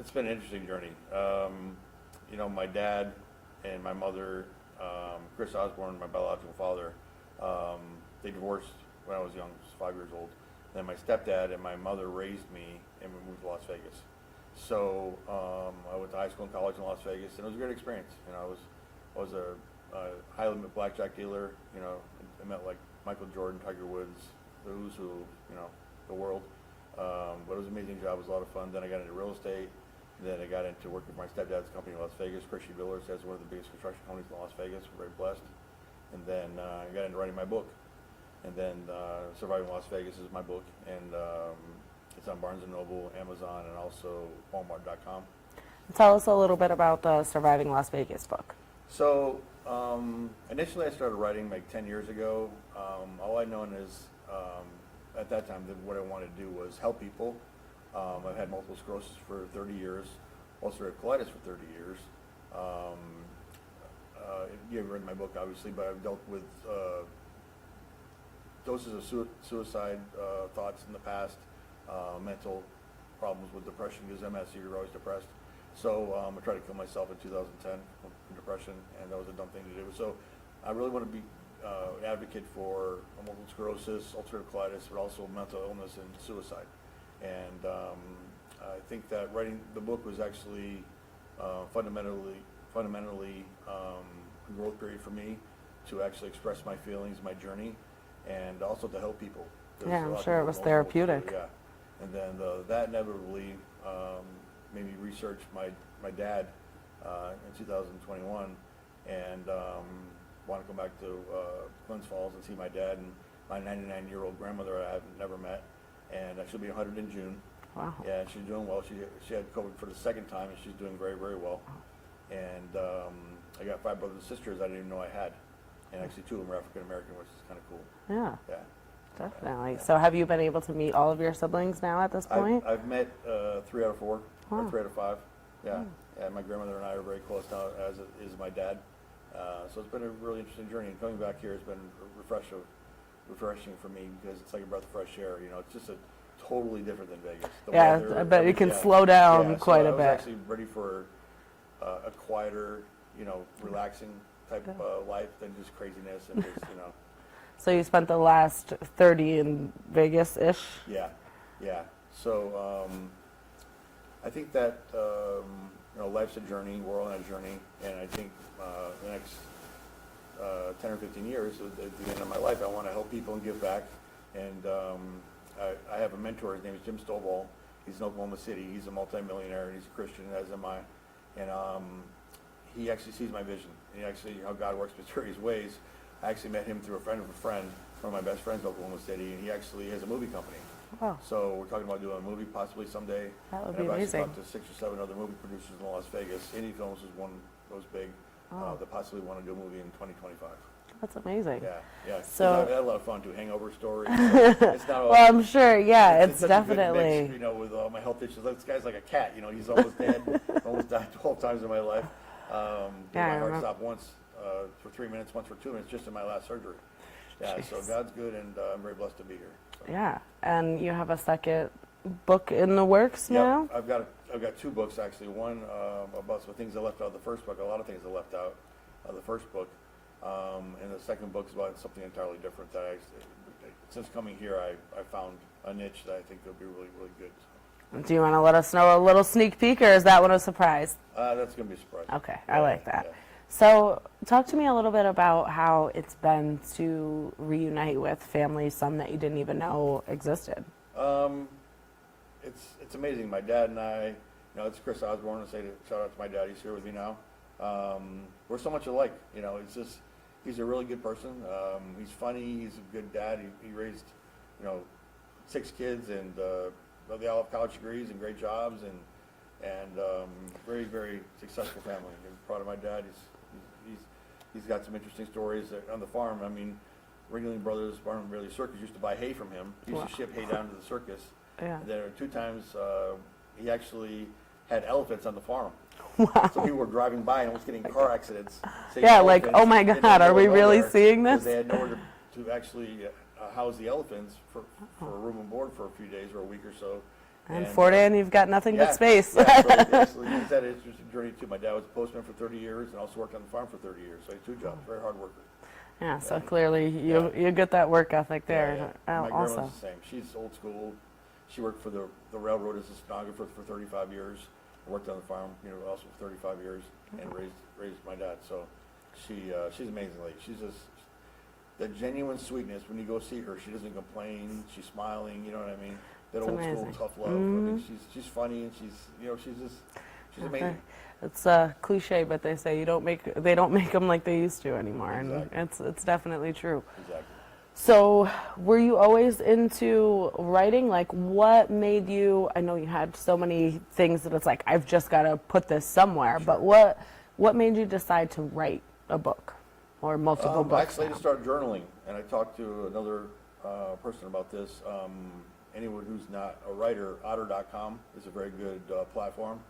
it's been an interesting journey. My dad and my mother, Chris Osborne, my biological father, they divorced when I was young, I was 5 years old. Then my stepdad and my mother raised me, and we moved to Las Vegas. So I went to high school and college in Las Vegas, and it was a great experience. I was a high limit blackjack dealer. I met like Michael Jordan, Tiger Woods, the who's who, the world. But it was an amazing job. It was a lot of fun. Then I got into real estate. Then I got into working with my stepdad's company in Las Vegas, Crisci. That's one of the biggest construction companies in Las Vegas. We're very blessed. And then I got into writing my book. And then Surviving Las Vegas is my book, and it's on Barnes & Noble, Amazon, and also Walmart.com. Tell us a little bit about the Surviving Las Vegas book. So initially I started writing like 10 years ago. All I'd known is at that time that what I wanted to do was help people. I've had multiple sclerosis for 30 years, ulcerative colitis for 30 years. You haven't read my book, obviously, but I've dealt with doses of suicide thoughts in the past, mental problems with depression, because MS, you're always depressed. So I tried to kill myself in 2010 from depression, and that was a dumb thing to do. So I really want to be advocate for multiple sclerosis, ulcerative colitis, but also mental illness and suicide. And I think that writing the book was actually fundamentally a growth period for me to actually express my feelings, my journey, and also to help people. Yeah, I'm sure it was therapeutic. Yeah, and then that inevitably made me research my dad in 2021, and want to come back to Glens Falls and see my dad and my 99-year-old grandmother I have never met, and she'll be 100 in June. Wow. Yeah, she's doing well. She had COVID for the second time, and she's doing very, very well. And I got 5 brothers and sisters I didn't even know I had, and actually 2 of them are African American, which is kind of cool. Yeah. Yeah. Definitely. Yeah. So have you been able to meet all of your siblings now at this point? I've met 3 out of 4, Wow. or 3 out of 5. Yeah. Yeah, my grandmother and I are very close now, as is my dad. So it's been a really interesting journey, and coming back here has been refreshing for me, because it's like a breath of fresh air. It's just a totally different than Vegas. The weather, I bet it can slow down quite a bit. I was actually ready for a quieter, relaxing type of life than just craziness and just, So you spent the last 30 in Vegas-ish? Yeah. So I think that life's a journey. We're all on a journey, and I think the next 10 or 15 years, at the end of my life, I want to help people and give back. And I have a mentor. His name is Jim Stovall. He's in Oklahoma City. He's a multimillionaire, and he's a Christian, as am I. And he actually sees my vision. And how God works mysterious ways. I actually met him through a friend of a friend, one of my best friends in Oklahoma City, and he actually has a movie company. Wow. So we're talking about doing a movie possibly someday. That would and be amazing. I've talked to 6 or 7 other movie producers in Las Vegas. Indie Films is one that was big. That possibly want to do a movie in 2025. That's amazing. Yeah. So I had a lot of fun too. Hangover stories. It's not well, I'm sure. Yeah, it's such definitely. A good mix, with all my health issues. This guy's like a cat. He's almost dead. Almost died 12 times in my life. My heart stopped once for 3 minutes, once for 2 minutes, just in my last surgery. Yeah. So God's good, and I'm very blessed to be here. So. Yeah, and you have a second book in the works now? I've got 2 books actually. One about some things I left out of the first book. A lot of things I left out of the first book, and the second book is about something entirely different. That since coming here, I found a niche that I think would be really, really good. Do you want to let us know a little sneak peek, or is that one a surprise? That's going to be a surprise. Okay, I like that. Yeah. So talk to me a little bit about how it's been to reunite with family, some that you didn't even know existed. It's amazing. My dad and I, it's Chris Osborne. I say shout out to my dad. He's here with me now. We're so much alike. It's just he's a really good person. He's funny. He's a good dad. He raised 6 kids, and they all have college degrees and great jobs, and very, very successful family. I'm proud of my dad. He's got some interesting stories on the farm. I mean, Ringling Brothers Farm and Bailey Circus used to buy hay from him. He used to ship hay down to the circus. Yeah. And there were 2 times he actually had elephants on the farm. Wow. So people were driving by and almost getting car accidents. Yeah, like, oh my God, are we really seeing this? They had nowhere to actually house the elephants for a room and board for a few days or a week or so. And Fordan, you've got nothing but space. Yeah, so it's had an interesting journey too. My dad was a postman for 30 years and also worked on the farm for 30 years. So he had 2 jobs, very hard worker. Yeah, so clearly you get that work ethic there. My Also. grandma's the same. She's old school. She worked for the railroad as a stenographer for 35 years. Worked on the farm, also for 35 years, and raised my dad. So she's amazing lady. She's just the genuine sweetness. When you go see her, she doesn't complain. She's smiling. You know what I mean? That old school tough love. I mean, she's funny, and she's amazing. It's cliche, but they say they don't make them like they used to anymore, and it's definitely true. Exactly. So, were you always into writing? Like, what made you? I know you had so many things that it's like I've just got to put this somewhere. Sure. But what made you decide to write a book or multiple books? Actually, I just started journaling, and I talked to another person about this. Anyone who's not a writer, Otter.com is a very good platform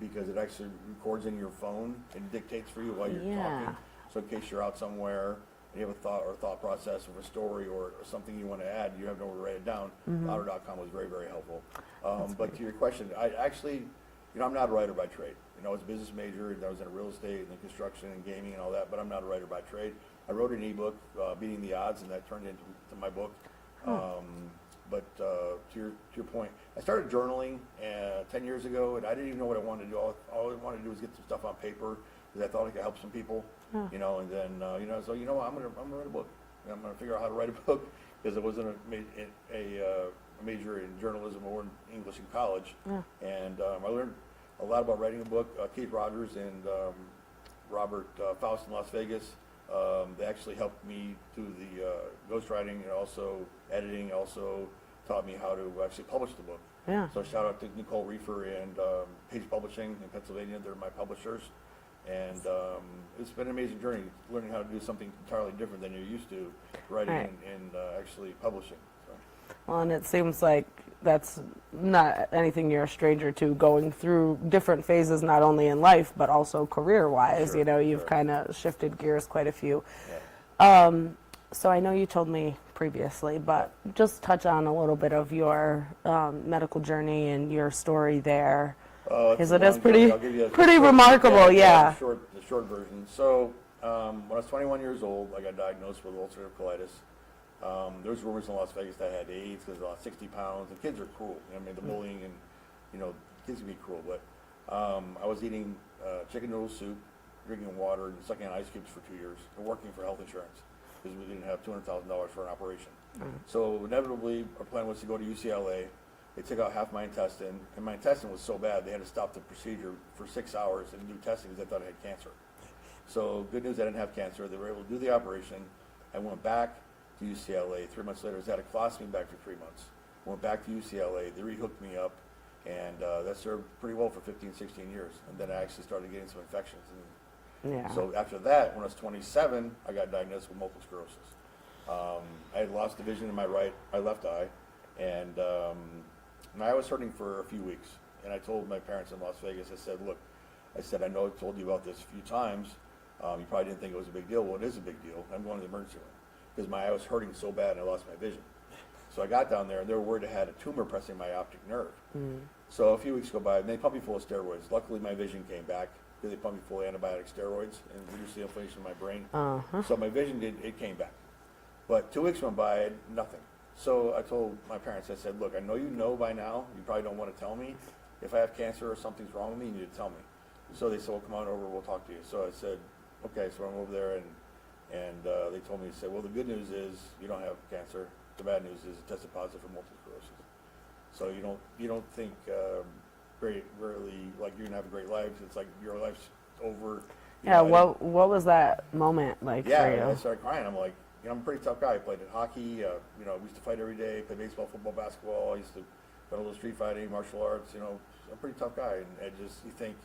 because it actually records in your phone and dictates for you while you're talking. So in case you're out somewhere and you have a thought process of a story or something you want to add, you have nowhere to write it down. Otter.com was very, very helpful. But to your question, I actually, I'm not a writer by trade. I was a business major, and I was in real estate and construction and gaming and all that, but I'm not a writer by trade. I wrote an ebook, Beating the Odds, and that turned into my book. But to your point, I started journaling 10 years ago, and I didn't even know what I wanted to do. All I wanted to do was get some stuff on paper because I thought I could help some people, And then so what, I'm gonna write a book. And I'm gonna figure out how to write a book because I wasn't a major in journalism or in English in college, and I learned a lot about writing a book. Keith Rogers and Robert Faust in Las Vegas. They actually helped me through the ghostwriting and also editing, also taught me how to actually publish the book. Yeah. So shout out to Nicole Reefer and Page Publishing in Pennsylvania. They're my publishers. And it's been an amazing journey, learning how to do something entirely different than you're used to, writing and actually publishing. So. Well, and it seems like that's not anything you're a stranger to, going through different phases, not only in life, but also career-wise. Sure, you've kind of shifted gears quite a few. Yeah. So I know you told me previously, but just touch on a little bit of your medical journey and your story there. Because it is pretty remarkable, The short version. So when I was 21 years old, I got diagnosed with ulcerative colitis. There was rumors in Las Vegas that I had AIDS because I lost 60 pounds. And kids are cruel. The bullying and kids can be cruel. But I was eating chicken noodle soup, drinking water, and sucking on ice cubes for 2 years, and working for health insurance because we didn't have $200,000 for an operation. So inevitably, our plan was to go to UCLA. They took out half my intestine, and my intestine was so bad they had to stop the procedure for 6 hours and do testing because they thought I had cancer. So good news, I didn't have cancer. They were able to do the operation. I went back to UCLA. 3 months later, I was at a colostomy bag for 3 months. Went back to UCLA. They rehooked me up, and that served pretty well for 15, 16 years. And then I actually started getting some infections. So after that, when I was 27, I got diagnosed with multiple sclerosis. I had lost the vision in my left eye, and my eye was hurting for a few weeks. And I told my parents in Las Vegas, I said, look, I know I told you about this a few times. You probably didn't think it was a big deal. Well, it is a big deal. I'm going to the emergency room because my eye was hurting so bad and I lost my vision. So I got down there, and they were worried I had a tumor pressing my optic nerve. So a few weeks go by, and they pumped me full of steroids. Luckily, my vision came back because they pumped me full of antibiotic steroids and reduced the inflammation in my brain. So my vision it came back. But 2 weeks went by, I had nothing. So I told my parents, I said, look, I know you know by now, you probably don't want to tell me. If I have cancer or something's wrong with me, you need to tell me. So they said, well, come on over, we'll talk to you. So I said, okay, so I'm over there, and they told me, well, the good news is you don't have cancer. The bad news is it tested positive for multiple sclerosis. So you don't think really like you're gonna have a great life. It's like your life's over. What was that moment like for you? Yeah, I started crying. I'm like, I'm a pretty tough guy. I played in hockey. We used to fight every day. Played baseball, football, basketball. I used to do a little street fighting, martial arts. I'm a pretty tough guy, and you think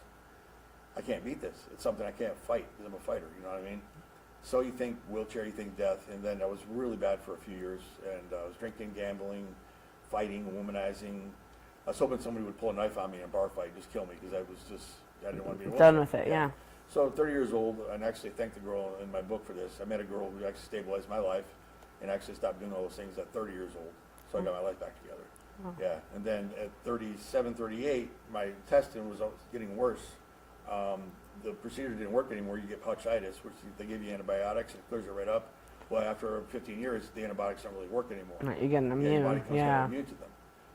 I can't beat this. It's something I can't fight because I'm a fighter. You know what I mean? So you think wheelchair, you think death, and then I was really bad for a few years, and I was drinking, gambling, fighting, womanizing. I was hoping somebody would pull a knife on me in a bar fight, just kill me, because I didn't want to be done with it. Yeah. So 30 years old, and actually thanked the girl in my book for this. I met a girl who actually stabilized my life, and actually stopped doing all those things at 30 years old. So I got my life back together. Yeah, and then at 37, 38, my intestine was getting worse. The procedure didn't work anymore. You get pouchitis, which they give you antibiotics and it clears it right up. Well, after 15 years, the antibiotics don't really work anymore. Right, you're getting Your immune. body becomes kind Yeah. of immune to them.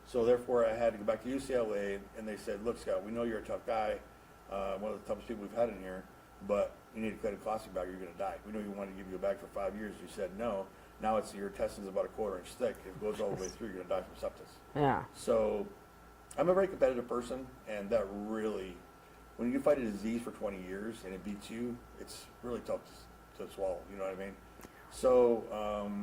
So therefore, I had to go back to UCLA, and they said, "Look, Scott, we know you're a tough guy, one of the toughest people we've had in here, but you need to cut a plastic bag or you're going to die. We know you wanted to give you a bag for 5 years. You said no. Now it's your intestine's about a quarter-inch thick. If it goes all the way through, you're going to die from sepsis." Yeah. So I'm a very competitive person, and that really, when you fight a disease for 20 years and it beats you, it's really tough to swallow. You know what I mean? So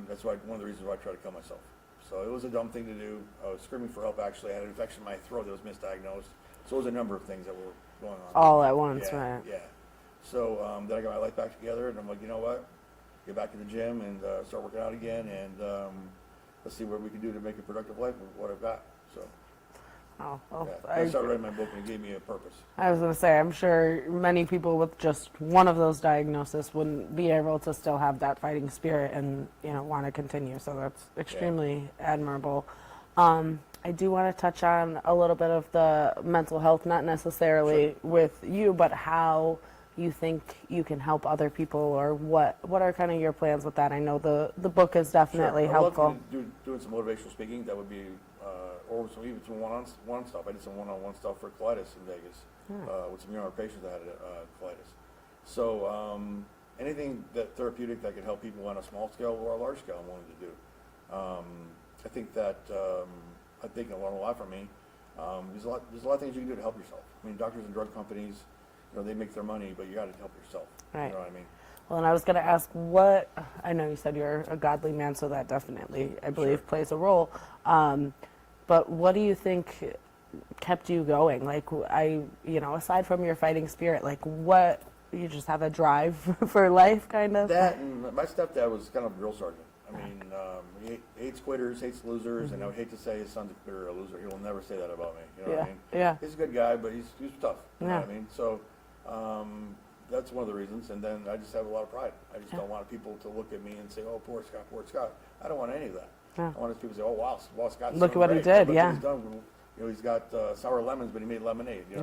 that's why one of the reasons why I try to kill myself. So it was a dumb thing to do. I was screaming for help. Actually, I had an infection in my throat that was misdiagnosed. So it was a number of things that were going on. All at once, Yeah, right? yeah. So then I got my life back together, and I'm like, you know what? Get back to the gym and start working out again, and let's see what we can do to make a productive life with what I've got. So Oh, well, yeah, I started writing my book, and it gave me a purpose. I was going to say, I'm sure many people with just one of those diagnoses wouldn't be able to still have that fighting spirit and, want to continue. So that's extremely admirable. I do want to touch on a little bit of the mental health, not necessarily with you, but how you think you can help other people, or what are kind of your plans with that? I know the book is definitely helpful. I would love to doing some motivational speaking. That would be, or even some one-on-one stuff. I did some one-on-one stuff for colitis in Vegas with some younger patients that had colitis. So anything that therapeutic that can help people on a small scale or a large scale, I'm willing to do. I think that I think a lot from me. There's a lot of things you can do to help yourself. I mean, doctors and drug companies, they make their money, but you got to help yourself. Right. You know what I mean? Well, and I was going to ask I know you said you're a godly man, so that definitely, I believe, plays a role. But what do you think kept you going? Like, aside from your fighting spirit, like what, you just have a drive for life, kind of? That, and my stepdad was kind of a drill sergeant. I mean, he hates quitters, hates losers, and I would hate to say his son's a quitter or a loser. He will never say that about me. You know what I mean? Yeah. He's a good guy, but he's tough. You know Yeah. what I mean? So that's one of the reasons. And then I just have a lot of pride. I just don't want people to look at me and say, "Oh, poor Scott, poor Scott." I don't want any of that. Yeah. I want people to say, "Oh, wow, Scott's Look at what he great. did, Look yeah. what he's done." He's got sour lemons, but he made lemonade. You know what I mean?